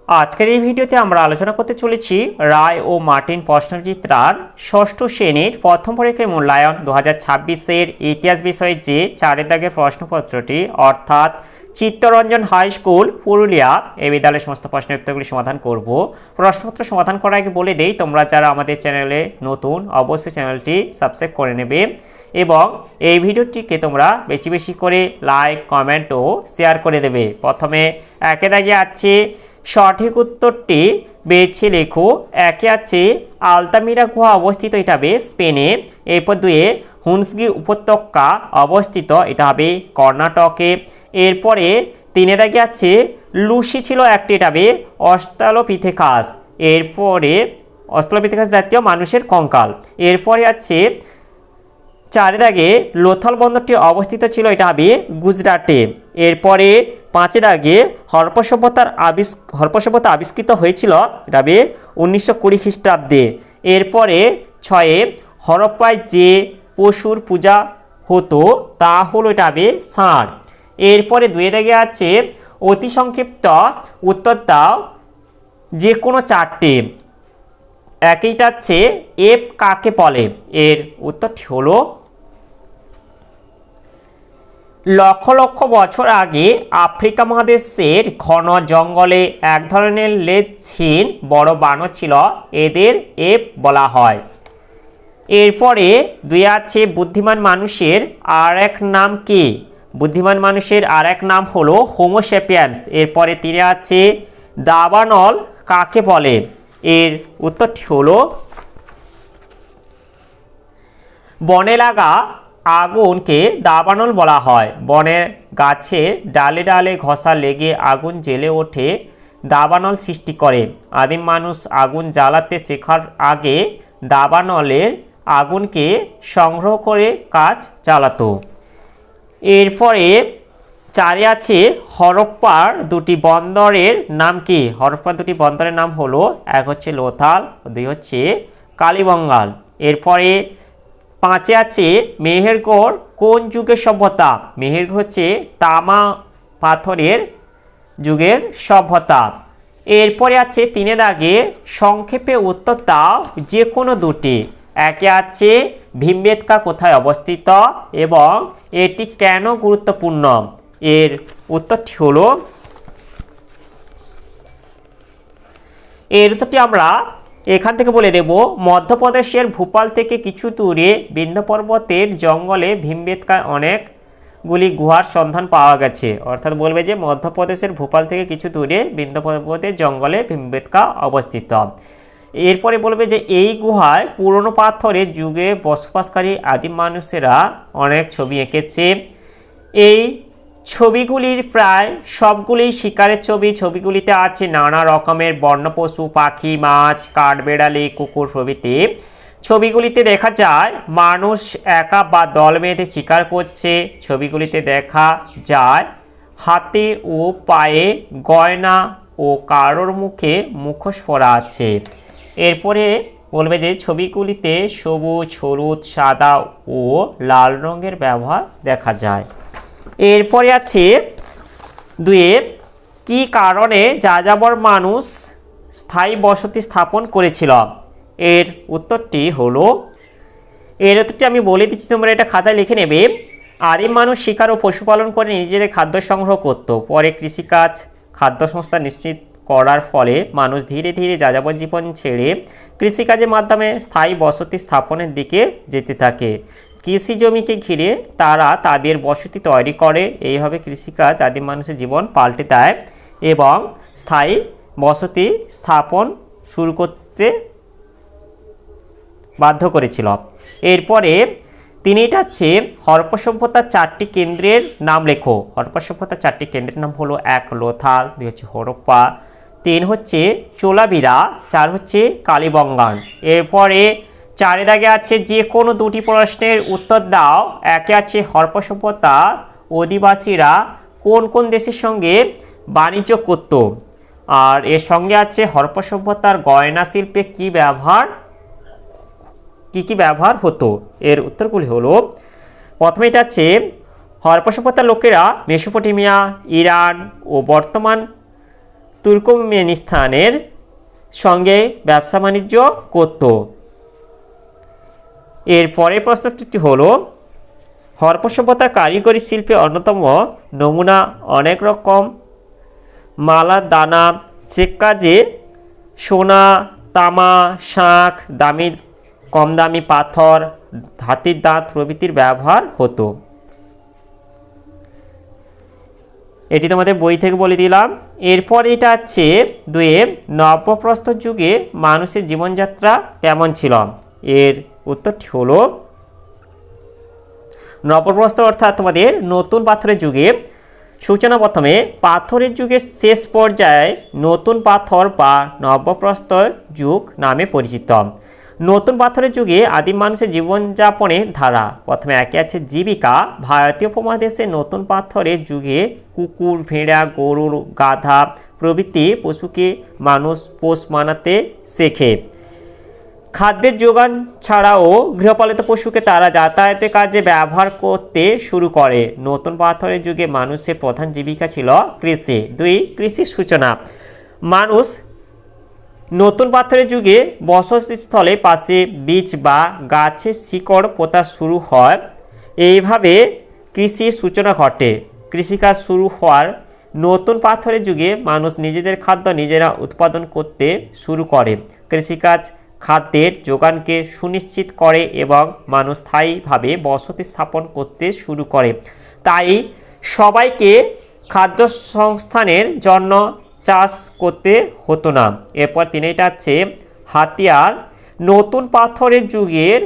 আজকের এই ভিডিওতে আমরা আলোচনা করতে চলেছি রায় ও মার্টিন প্রশ্নবিচিত্রার ষষ্ঠ শ্রেণীর প্রথম পরীক্ষার মূল্যায়ন 2026-এর ইতিহাস বিষয়ে যে 4 দাগের প্রশ্নপত্রটি অর্থাৎ চিত্তরঞ্জন হাই স্কুল পুরুলিয়া এই বিদ্যালয়ের সমস্ত প্রশ্নের উত্তরগুলি সমাধান করব। প্রশ্নপত্র সমাধান করার আগে বলে দেই, তোমরা যারা আমাদের চ্যানেলে নতুন অবশ্যই চ্যানেলটি সাবস্ক্রাইব করে নেবে এবং এই ভিডিওটিকে তোমরা বেশি বেশি করে লাইক, কমেন্ট ও শেয়ার করে দেবে। প্রথমে একে দাগে আছে সঠিক উত্তরটি বেছে লেখো। একে আছে আলতামিরা গুহা অবস্থিত, এটা হবে স্পেনে। এরপর দুয়ে হুনসগি উপত্যকা অবস্থিত, এটা হবে কর্ণাটকে। এরপরে তিনে দাগে আছে লুসি ছিল একটি, এটা হবে অস্ট্রালোপিথেকাস। এরপরে অস্ট্রালোপিথেকাস জাতীয় মানুষের কঙ্কাল। এরপরে আছে 4 দাগে লোথাল বন্দরটি অবস্থিত ছিল, এটা হবে গুজরাটে। এরপরে 5 দাগে হরপ্পা সভ্যতা আবিষ্কৃত হয়েছিল, এটা হবে 1920 খ্রিস্টাব্দে। এরপরে 6 হরপ্পায় যে পশুর পূজা হতো তা হলো, এটা হবে ষাঁড়। এরপরে 2 দাগে আছে অতি সংক্ষিপ্ত উত্তর দাও যে কোনো 4টি। একইটা আছে এপ কাকে বলে, এর উত্তরটি হলো লক্ষ লক্ষ বছর আগে আফ্রিকা মহাদেশের ঘন জঙ্গলে এক ধরনের লেজহীন বড় বানর ছিল, এদের এপ বলা হয়। এরপরে 2 আছে বুদ্ধিমান মানুষের আর এক নাম কি? বুদ্ধিমান মানুষের আর এক নাম হলো হোমোসেপিয়ান্স। এরপরে 3 আছে দাবানল কাকে বলে, এর উত্তরটি হলো বনে লাগা আগুনকে দাবানল বলা হয়। বনের গাছের ডালে ডালে ঘষা লেগে আগুন জ্বলে ওঠে, দাবানল সৃষ্টি করে। আদিম মানুষ আগুন জ্বালাতে শেখার আগে দাবানলের আগুনকে সংগ্রহ করে কাজ চালাতো। এরপরে 4 আছে হরপ্পার 2টি বন্দরের নাম কি? হরপ্পার 2টি বন্দরের নাম হলো, এক হচ্ছে লোথাল, 2 হচ্ছে কালীবঙ্গাল। এরপরে 5 আছে মেহেরগড় কোন যুগের সভ্যতা? মেহেরগড় হচ্ছে তামা পাথরের যুগের সভ্যতা। এরপরে আছে 3 দাগে সংক্ষেপে উত্তর দাও যে কোনো 2টি। একে আছে ভীমবেটকা কোথায় অবস্থিত এবং এটি কেন গুরুত্বপূর্ণ, এর উত্তরটি হলো, এর উত্তরটি আমরা এখান থেকে বলে দেব। মধ্যপ্রদেশের ভোপাল থেকে কিছু দূরে বিন্ধ্য পর্বতের জঙ্গলে ভীমবেটকায় অনেকগুলি গুহার সন্ধান পাওয়া গেছে। অর্থাৎ বলবে যে মধ্যপ্রদেশের ভোপাল থেকে কিছু দূরে বিন্ধ্য পর্বতের জঙ্গলে ভীমবেটকা অবস্থিত। এরপরে বলবে যে এই গুহায় পুরনো পাথরের যুগে বসবাসকারী আদিম মানুষেরা অনেক ছবি এঁকেছে। এই ছবিগুলির প্রায় সবগুলি শিকারের ছবি। ছবিগুলিতে আছে নানা রকমের বন্য পশু, পাখি, মাছ, কাঠবেড়ালি, কুকুর প্রভৃতি। ছবিগুলিতে দেখা যায় মানুষ একা বা দল বেঁধে শিকার করছে। ছবিগুলিতে দেখা যায় হাতে ও পায়ে গয়না ও কারোর মুখে মুখোশ পরা আছে। এরপরে বলবে যে ছবিগুলিতে সবুজ, হলুদ, সাদা ও লাল রঙের ব্যবহার দেখা যায়। এরপরে আছে 2 কি কারণে যাযাবর মানুষ স্থায়ী বসতি স্থাপন করেছিল, এর উত্তরটি হলো, এর উত্তরটি আমি বলে দিচ্ছি, তোমরা এটা খাতায় লিখে নেবে। আদিম মানুষ শিকার ও পশুপালন করে নিজেদের খাদ্য সংগ্রহ করত। পরে কৃষিকাজ খাদ্য সংস্থা নিশ্চিত করার ফলে মানুষ ধীরে ধীরে যাযাবর জীবন ছেড়ে কৃষিকাজের মাধ্যমে স্থায়ী বসতি স্থাপনের দিকে যেতে থাকে। কৃষি জমিকে ঘিরে তারা তাদের বসতি তৈরি করে। এইভাবে কৃষিকাজ আদিম মানুষের জীবন পাল্টে দেয় এবং স্থায়ী বসতি স্থাপন শুরু করতে বাধ্য করেছিল। এরপরে 3 হচ্ছে হরপ্পা সভ্যতার 4টি কেন্দ্রের নাম লেখো। হরপ্পা সভ্যতার 4টি কেন্দ্রের নাম হলো 1 লোথাল, 2 হচ্ছে হরপ্পা, 3 হচ্ছে চোলাবিরা, 4 হচ্ছে কালীবঙ্গাল। এরপরে 4 দাগে আছে যে কোনো 2টি প্রশ্নের উত্তর দাও। একে আছে হরপ্পা সভ্যতা অধিবাসীরা কোন কোন দেশের সঙ্গে বাণিজ্য করত, আর এর সঙ্গে আছে হরপ্পা সভ্যতার গয়না শিল্পে কি কি ব্যবহার হতো, এর উত্তরগুলি হলো, প্রথমে এটা আছে হরপ্পা সভ্যতার লোকেরা মেসোপটেমিয়া, ইরান ও বর্তমান তুর্কমেনিস্তানের সঙ্গে ব্যবসা বাণিজ্য করত। এর পরের প্রশ্নটি হলো হরপ্পা সভ্যতার কারিগরি শিল্পে অন্যতম নমুনা অনেক রকম মালা দানা চেক কাজে সোনা, তামা, শাঁখ, কম দামি পাথর, হাতির দাঁত প্রভৃতির ব্যবহার হতো। এটি তোমাদের বই থেকে বলে দিলাম। এরপর এটা হচ্ছে 2 নব্যপ্রস্তর যুগে মানুষের জীবনযাত্রা কেমন ছিল। এর উত্তরটি হলো নব্যপ্রস্তর অর্থাৎ তোমাদের নতুন পাথরের যুগে সূচনা প্রথমে পাথরের যুগের শেষ পর্যায়ে নতুন পাথর বা নব্যপ্রস্তর যুগ নামে পরিচিত। নতুন পাথরের যুগে আদিম মানুষের জীবনযাপনের ধারা প্রথমে একে আছে জীবিকা। ভারতীয় উপমহাদেশে নতুন পাথরের যুগে কুকুর, ভেড়া, গরু, গাধা প্রভৃতি পশুকে মানুষ পোষ মানাতে শেখে। খাদ্যের যোগান ছাড়াও গৃহপালিত পশুকে তারা যাতায়াতের কাজে ব্যবহার করতে শুরু করে। নতুন পাথরের যুগে মানুষের প্রধান জীবিকা ছিল কৃষি। 2 কৃষির সূচনা। মানুষ নতুন পাথরের যুগে বসতিস্থলের পাশে বীজ বা গাছের শিকড় পোতা শুরু হয়। এইভাবে কৃষির সূচনা ঘটে। কৃষিকাজ শুরু হওয়ার নতুন পাথরের যুগে মানুষ নিজেদের খাদ্য নিজেরা উৎপাদন করতে শুরু করে। কৃষিকাজ খাদ্যের যোগানকে সুনিশ্চিত করে এবং মানুষ স্থায়ীভাবে বসতি স্থাপন করতে শুরু করে। তাই সবাইকে খাদ্য সংস্থানের জন্য চাষ করতে হতো না। এরপর 3 হচ্ছে হাতিয়ার। নতুন পাথরের যুগের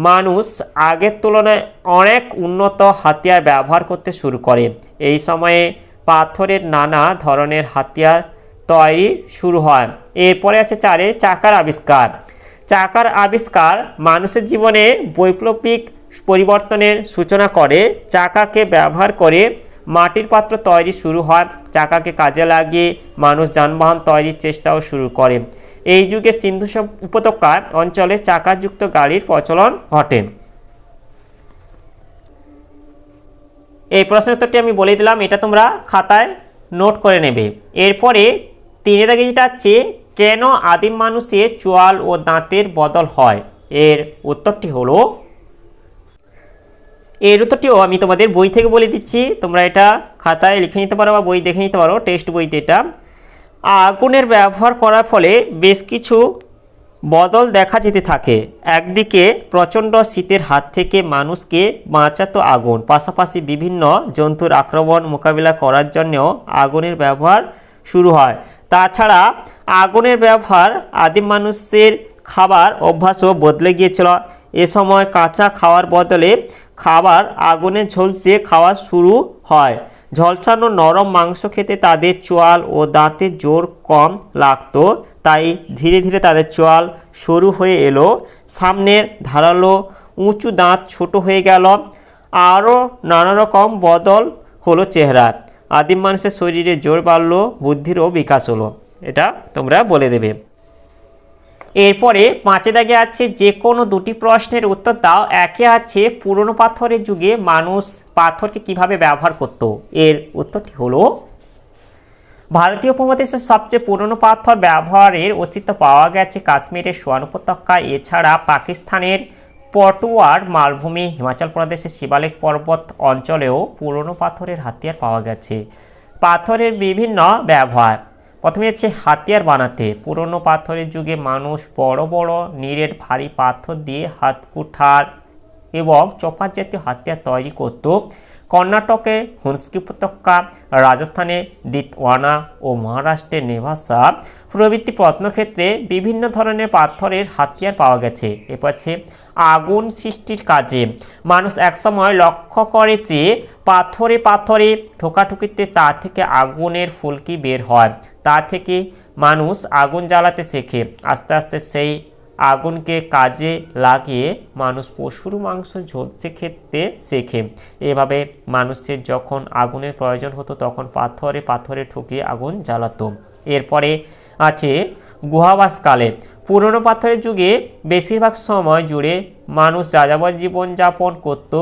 মানুষ আগের তুলনায় অনেক উন্নত হাতিয়ার ব্যবহার করতে শুরু করে। এই সময়ে পাথরের নানা ধরনের হাতিয়ার তৈরি শুরু হয়। এরপরে আছে 4 চাকার আবিষ্কার। চাকার আবিষ্কার মানুষের জীবনে বৈপ্লবিক পরিবর্তনের সূচনা করে। চাকাকে ব্যবহার করে মাটির পাত্র তৈরি শুরু হয়। চাকাকে কাজে লাগিয়ে মানুষ যানবাহন তৈরির চেষ্টাও শুরু করে। এই যুগে সিন্ধু উপত্যকা অঞ্চলে চাকাযুক্ত গাড়ির প্রচলন ঘটে। এই প্রশ্নের উত্তরটি আমি বলে দিলাম, এটা তোমরা খাতায় নোট করে নেবে। এরপরে 3 দাগে যেটা আছে কেন আদিম মানুষের চোয়াল ও দাঁতের বদল হয়। এর উত্তরটি হলো এর উত্তরটিও আমি তোমাদের বই থেকে বলে দিচ্ছি, তোমরা এটা খাতায় লিখে নিতে পারো বা বই দেখে নিতে পারো, টেক্সট বইতে। এটা আগুনের ব্যবহার করার ফলে বেশ কিছু বদল দেখা যেতে থাকে। একদিকে প্রচণ্ড শীতের হাত থেকে মানুষকে বাঁচাতো আগুন, পাশাপাশি বিভিন্ন জন্তুর আক্রমণ মোকাবিলা করার জন্যও আগুনের ব্যবহার শুরু হয়। তাছাড়া আগুনের ব্যবহার আদিম মানুষের খাবার অভ্যাসও বদলে গিয়েছিল। এ সময় কাঁচা খাওয়ার বদলে খাবার আগুনে ঝলসে খাওয়া শুরু হয়। ঝলসানো নরম মাংস খেতে তাদের চোয়াল ও দাঁতের জোর কম লাগতো, তাই ধীরে ধীরে তাদের চোয়াল সরু হয়ে এলো, সামনের ধারালো উঁচু দাঁত ছোট হয়ে গেল, আরও নানা রকম বদল হলো চেহারা। আদিম মানুষের শরীরে জোর বাড়লো, বুদ্ধিরও বিকাশ হলো। এটা তোমরা বলে দেবে। এরপরে 5 দাগে আছে যে কোনো 2টি প্রশ্নের উত্তর দাও। একে আছে পুরনো পাথরের যুগে মানুষ পাথরকে কিভাবে ব্যবহার করত। এর উত্তরটি হলো ভারতীয় উপমহাদেশের সবচেয়ে পুরনো পাথর ব্যবহারের অস্তিত্ব পাওয়া গেছে কাশ্মীরের সোয়ান উপত্যকা, এছাড়া পাকিস্তানের পটুয়ার মালভূমি, হিমাচল প্রদেশের শিবালিক পর্বত অঞ্চলেও পুরনো পাথরের হাতিয়ার পাওয়া গেছে। পাথরের বিভিন্ন ব্যবহার। প্রথমে হচ্ছে হাতিয়ার বানাতে। পুরনো পাথরের যুগে মানুষ বড় বড় নিরেট ভারী পাথর দিয়ে হাত কুঠার এবং চপার জাতীয় হাতিয়ার তৈরি করত। কর্ণাটকের হুন্সকি উপত্যকা, রাজস্থানে দিতওয়ানা ও মহারাষ্ট্রের নেভাসা প্রভৃতি প্রত্নক্ষেত্রে বিভিন্ন ধরনের পাথরের হাতিয়ার পাওয়া গেছে। এরপর আছে আগুন সৃষ্টির কাজে। মানুষ একসময় লক্ষ্য করে যে পাথরে পাথরে ঠোকাঠুকিতে তা থেকে আগুনের ফুলকি বের হয়। তা থেকে মানুষ আগুন জ্বালাতে শেখে। আস্তে আস্তে সেই আগুনকে কাজে লাগিয়ে মানুষ পশুর মাংস ঝলসে খেতে শেখে। এভাবে মানুষের যখন আগুনের প্রয়োজন হতো তখন পাথরে পাথরে ঠুকিয়ে আগুন জ্বালাতো। এরপরে আছে গুহাবাসকালে। পুরনো পাথরের যুগে বেশিরভাগ সময় জুড়ে মানুষ যাযাবর জীবনযাপন করত।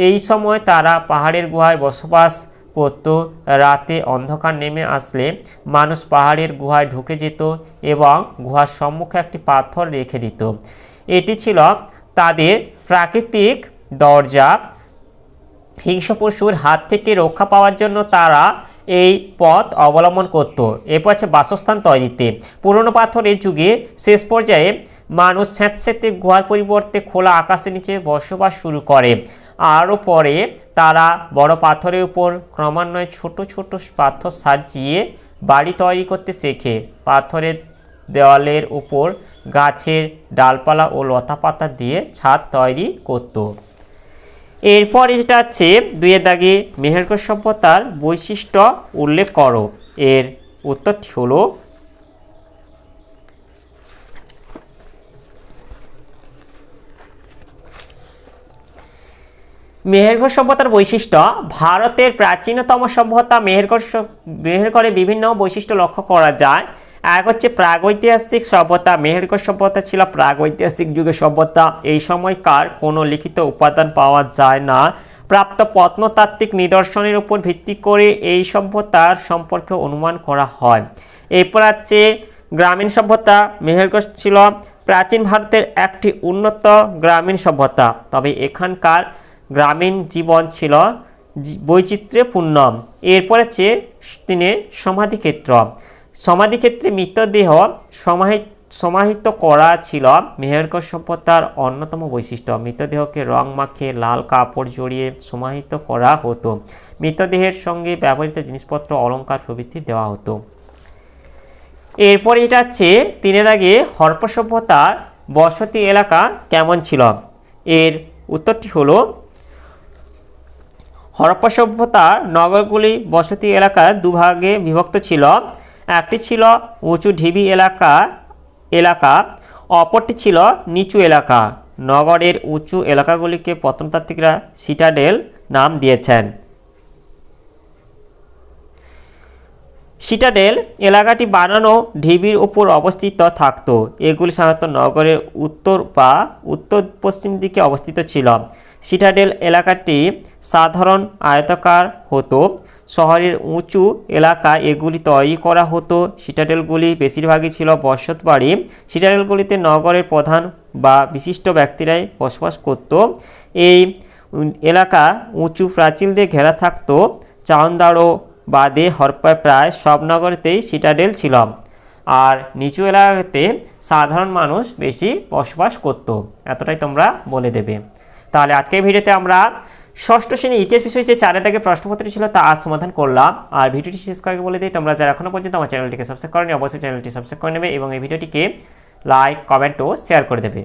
এই সময় তারা পাহাড়ের গুহায় বসবাস করত। রাতে অন্ধকার নেমে আসলে মানুষ পাহাড়ের গুহায় ঢুকে যেত এবং গুহার সম্মুখে একটি পাথর রেখে দিত। এটি ছিল তাদের প্রাকৃতিক দরজা। হিংস্র পশুর হাত থেকে রক্ষা পাওয়ার জন্য তারা এই পথ অবলম্বন করত। এরপর আছে বাসস্থান তৈরিতে। পুরনো পাথরের যুগে শেষ পর্যায়ে মানুষ স্যাঁতস্যাঁতে গুহার পরিবর্তে খোলা আকাশের নিচে বসবাস শুরু করে। আরও পরে তারা বড় পাথরের উপর ক্রমান্বয়ে ছোট ছোট পাথর সাজিয়ে বাড়ি তৈরি করতে শেখে। পাথরের দেওয়ালের উপর গাছের ডালপালা ও লতাপাতা দিয়ে ছাদ তৈরি করত। এরপর যেটা আছে 2 দাগে মেহেরগড় সভ্যতার বৈশিষ্ট্য উল্লেখ করো। এর উত্তরটি হলো মেহেরগড় সভ্যতার বৈশিষ্ট্য। ভারতের প্রাচীনতম সভ্যতা মেহেরগড়ে বিভিন্ন বৈশিষ্ট্য লক্ষ্য করা যায়। এক হচ্ছে প্রাগৈতিহাসিক সভ্যতা। মেহেরগড় সভ্যতা ছিল প্রাগৈতিহাসিক যুগের সভ্যতা। এই সময়কার কোনো লিখিত উপাদান পাওয়া যায় না। প্রাপ্ত প্রত্নতাত্ত্বিক নিদর্শনের উপর ভিত্তি করে এই সভ্যতার সম্পর্কে অনুমান করা হয়। এরপর আছে গ্রামীণ সভ্যতা। মেহেরগড় ছিল প্রাচীন ভারতের একটি উন্নত গ্রামীণ সভ্যতা, তবে এখানকার গ্রামীণ জীবন ছিল বৈচিত্র্যপূর্ণ। এরপর আছে সমাধিক্ষেত্র। সমাধিক্ষেত্রে মৃতদেহ সমাহিত করা ছিল মেহেরগড় সভ্যতার অন্যতম বৈশিষ্ট্য। মৃতদেহকে রং মাখিয়ে লাল কাপড় জড়িয়ে সমাহিত করা হতো। মৃতদেহের সঙ্গে ব্যবহৃত জিনিসপত্র, অলংকার প্রভৃতি দেওয়া হতো। এরপরে এটা হচ্ছে 3 দাগে হরপ্পা সভ্যতার বসতি এলাকা কেমন ছিল। এর উত্তরটি হলো হরপ্পা সভ্যতার নগরগুলি বসতি এলাকা দুভাগে বিভক্ত ছিল। একটি ছিল উঁচু ঢিবি এলাকা, অপরটি ছিল নিচু এলাকা। নগরের উঁচু এলাকাগুলিকে প্রত্নতাত্ত্বিকরা সিটাডেল নাম দিয়েছেন। সিটাডেল এলাকাটি বানানো ঢিবির উপর অবস্থিত থাকত। এগুলি সাধারণত নগরের উত্তর বা উত্তর পশ্চিম দিকে অবস্থিত ছিল। সিটাডেল এলাকাটি সাধারণ আয়তাকার হতো। শহরের উঁচু এলাকায় এগুলি তৈরি করা হতো। সিটাডেলগুলি বেশিরভাগই ছিল বসত বাড়ি। সিটাডেলগুলিতে নগরের প্রধান বা বিশিষ্ট ব্যক্তিরাই বসবাস করত। এই এলাকা উঁচু প্রাচীর দিয়ে ঘেরা থাকত। চাওদারো বাদে হরপ্পায় প্রায় সব নগরেতেই সিটাডেল ছিল, আর নিচু এলাকাতে সাধারণ মানুষ বেশি বসবাস করত। এতটাই তোমরা বলে দেবে। তাহলে আজকের ভিডিওতে আমরা ষষ্ঠ শ্রেণী ইতিহাস বিষয়ে যে 4 দাগের প্রশ্নপত্রটি ছিল তা আজ সমাধান করলাম। আর ভিডিওটি শেষ করে বলে দিই, তোমরা যারা এখনো পর্যন্ত আমার চ্যানেলটিকে সাবস্ক্রাইব করনি অবশ্যই চ্যানেলটি সাবস্ক্রাইব করে নেবে এবং এই ভিডিওটিকে লাইক, কমেন্ট ও শেয়ার করে দেবে।